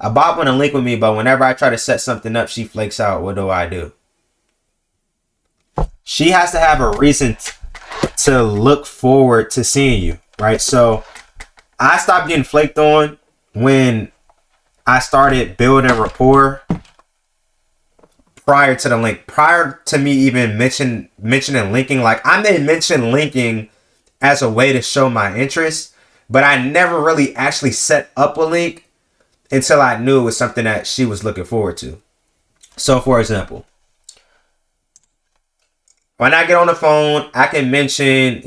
A bot want to link with me, but whenever I try to set something up, she flakes out. What do? She has to have a reason to look forward to seeing you, right? So I stopped getting flaked on when I started building rapport prior to the link. Prior to me even mentioning linking, like I may mention linking as a way to show my interest, but I never really actually set up a link until I knew it was something that she was looking forward to. So for example, when I get on the phone, I can mention,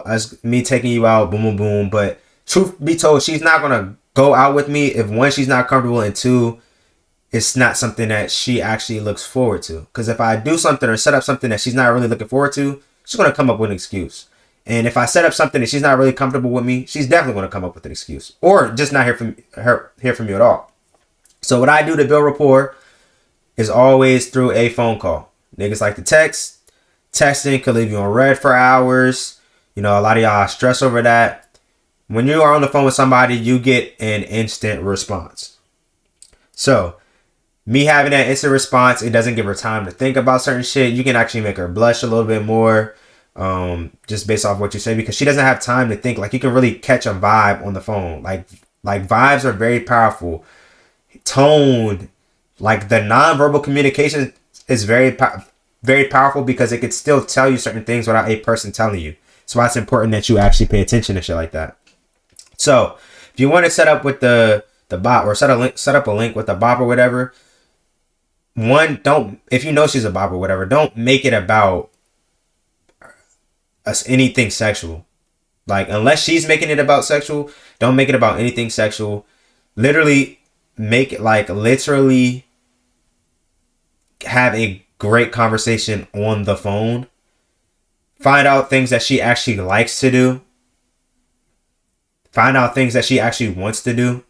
as me taking you out, boom, boom, boom. But truth be told, she's not going to go out with me if one, she's not comfortable, and two, it's not something that she actually looks forward to. Because if I do something or set up something that she's not really looking forward to, she's going to come up with an excuse. And if I set up something that she's not really comfortable with me, she's definitely going to come up with an excuse. Or just not hear from you at all. So what I do to build rapport is always through a phone call. Niggas like to text. Texting could leave you on red for hours. A lot of y'all stress over that. When you are on the phone with somebody, you get an instant response. So, me having that instant response, it doesn't give her time to think about certain shit. You can actually make her blush a little bit more, just based off what you say, because she doesn't have time to think. Like, you can really catch a vibe on the phone. Like vibes are very powerful. Tone, like the nonverbal communication is very powerful because it could still tell you certain things without a person telling you. So it's important that you actually pay attention to shit like that. So if you want to set up with the bot or set up a link with the bot or whatever, if you know she's a bot or whatever, don't make it about anything sexual. Like, unless she's making it about sexual, don't make it about anything sexual. Literally make it literally have a great conversation on the phone. Find out things that she actually likes to do. Find out things that she actually wants to do.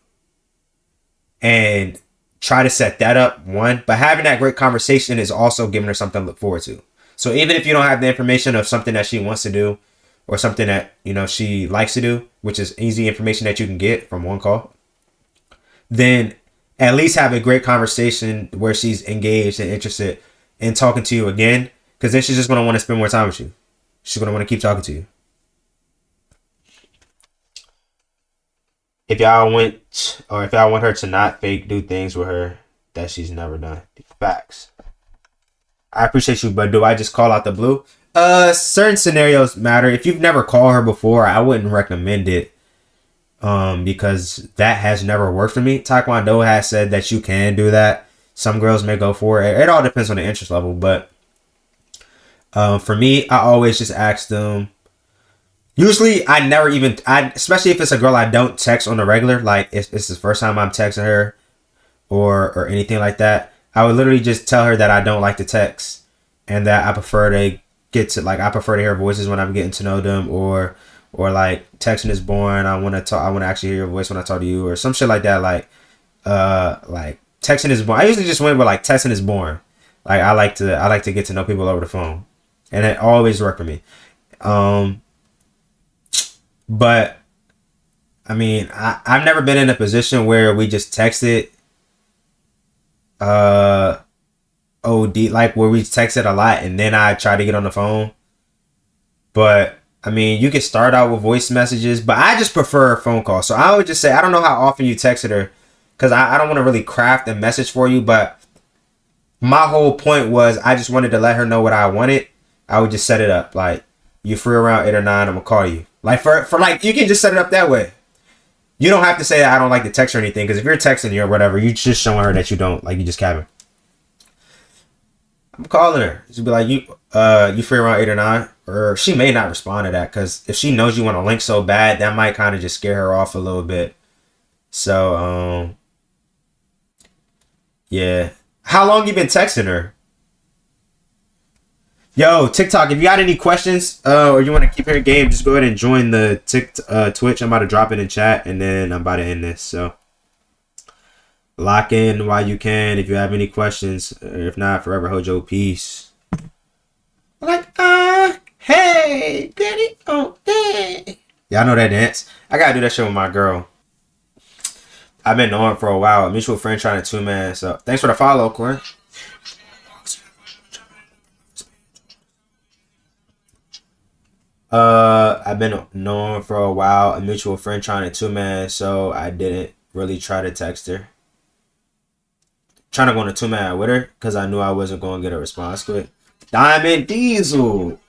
And try to set that up, one. But having that great conversation is also giving her something to look forward to. So even if you don't have the information of something that she wants to do or something that, she likes to do, which is easy information that you can get from one call, then at least have a great conversation where she's engaged and interested in talking to you again, because then she's just going to want to spend more time with you. She's going to want to keep talking to you. If y'all want her to not do things with her that she's never done. Facts. I appreciate you, but do I just call out the blue? Certain scenarios matter. If you've never called her before, I wouldn't recommend it. Because that has never worked for me. Taekwondo has said that you can do that. Some girls may go for it. It all depends on the interest level. But for me, I always just ask them. Usually, especially if it's a girl I don't text on the regular, like it's the first time I'm texting her or anything like that, I would literally just tell her that I don't like to text and that I prefer to hear voices when I'm getting to know them, or like texting is boring. I want to actually hear your voice when I talk to you, or some shit like that. Like texting is boring. I usually just went with like texting is boring. Like I like to get to know people over the phone, and it always worked for me. But I mean, I've never been in a position where we just texted OD, like where we texted a lot and then I try to get on the phone. But I mean, you can start out with voice messages, but I just prefer a phone call. So I would just say, I don't know how often you texted her, because I don't want to really craft a message for you, but my whole point was I just wanted to let her know what I wanted. I would just set it up like, you free around 8 or 9, I'm gonna call you. Like for like, you can just set it up that way. You don't have to say that I don't like to text or anything, because if you're texting you or whatever, you just showing her that you don't like, you just capping. I'm calling her. She'll be like, you free around 8 or 9, or she may not respond to that, because if she knows you want to link so bad, that might kind of just scare her off a little bit. So yeah. How long you been texting her? Yo, TikTok, if you got any questions or you want to keep hearing game, just go ahead and join the Twitch. I'm about to drop it in chat, and then I'm about to end this. So lock in while you can if you have any questions. If not, forever hold your peace. Like, hey, Betty, oh, hey. Y'all know that dance? I gotta do that shit with my girl. I've been knowing for a while. A mutual friend trying to two-man. So thanks for the follow, Corey. I've been knowing for a while. A mutual friend trying to two-man. So I didn't really try to text her. Trying to go on a two-man with her because I knew I wasn't going to get a response quick. Diamond Diesel.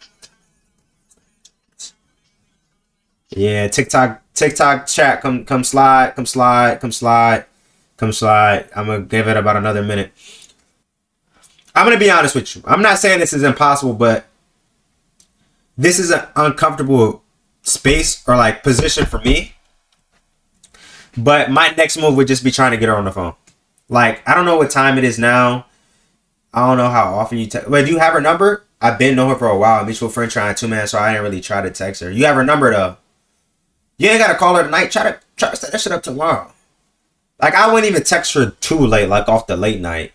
Yeah, TikTok chat, come slide. I'm gonna give it about another minute. I'm gonna be honest with you. I'm not saying this is impossible, but this is an uncomfortable space or like position for me. But my next move would just be trying to get her on the phone. Like, I don't know what time it is now. I don't know how often you text. Wait, do you have her number? I've been knowing her for a while. A mutual friend trying to man, so I didn't really try to text her. You have her number though. You ain't gotta call her tonight. Try to set that shit up tomorrow. Like, I wouldn't even text her too late, like off the late night.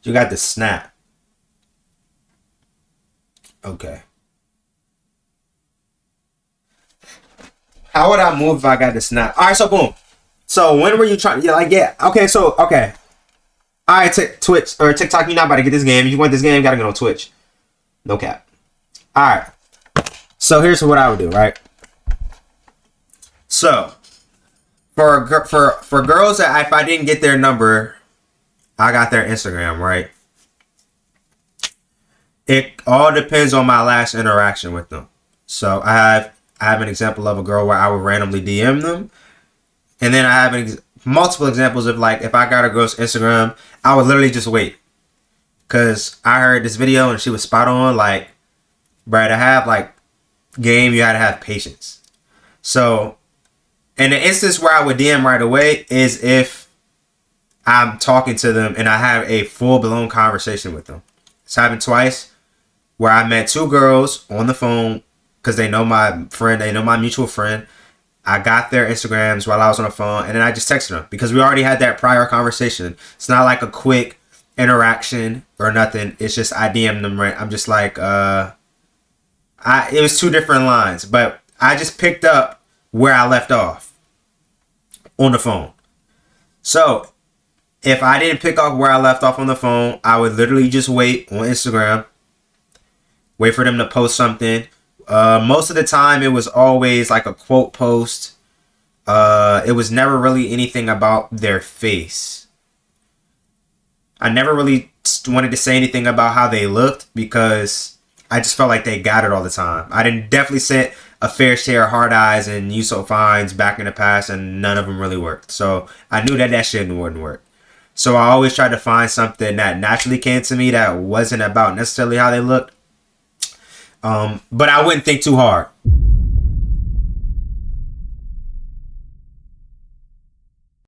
You got the snap. Okay. How would I move if I got the snap? All right, so boom. So when were you trying? Yeah, like, yeah. Okay, so okay. All right, Twitch or TikTok. You're not about to get this game. If you want this game, you gotta get on Twitch. No cap. All right. So here's what I would do, right? So for girls that if I didn't get their number, I got their Instagram, right? It all depends on my last interaction with them. So I have an example of a girl where I would randomly DM them, and then I have multiple examples of like if I got a girl's Instagram, I would literally just wait, cause I heard this video and she was spot on. Like, bro, to have like game, you had to have patience. So, in the instance where I would DM right away is if I'm talking to them and I have a full blown conversation with them. It's happened twice where I met two girls on the phone because they know my friend, they know my mutual friend. I got their Instagrams while I was on the phone, and then I just texted them because we already had that prior conversation. It's not like a quick interaction or nothing. It's just I DM them. Right? I'm just like, it was two different lines, but I just picked up where I left off on the phone. So if I didn't pick up where I left off on the phone, I would literally just wait on Instagram, wait for them to post something. Most of the time, it was always like a quote post. It was never really anything about their face. I never really wanted to say anything about how they looked because I just felt like they got it all the time. I didn't definitely sent a fair share of hard eyes and you so fines back in the past, and none of them really worked. So I knew that shit wouldn't work. So I always tried to find something that naturally came to me that wasn't about necessarily how they looked. But I wouldn't think too hard.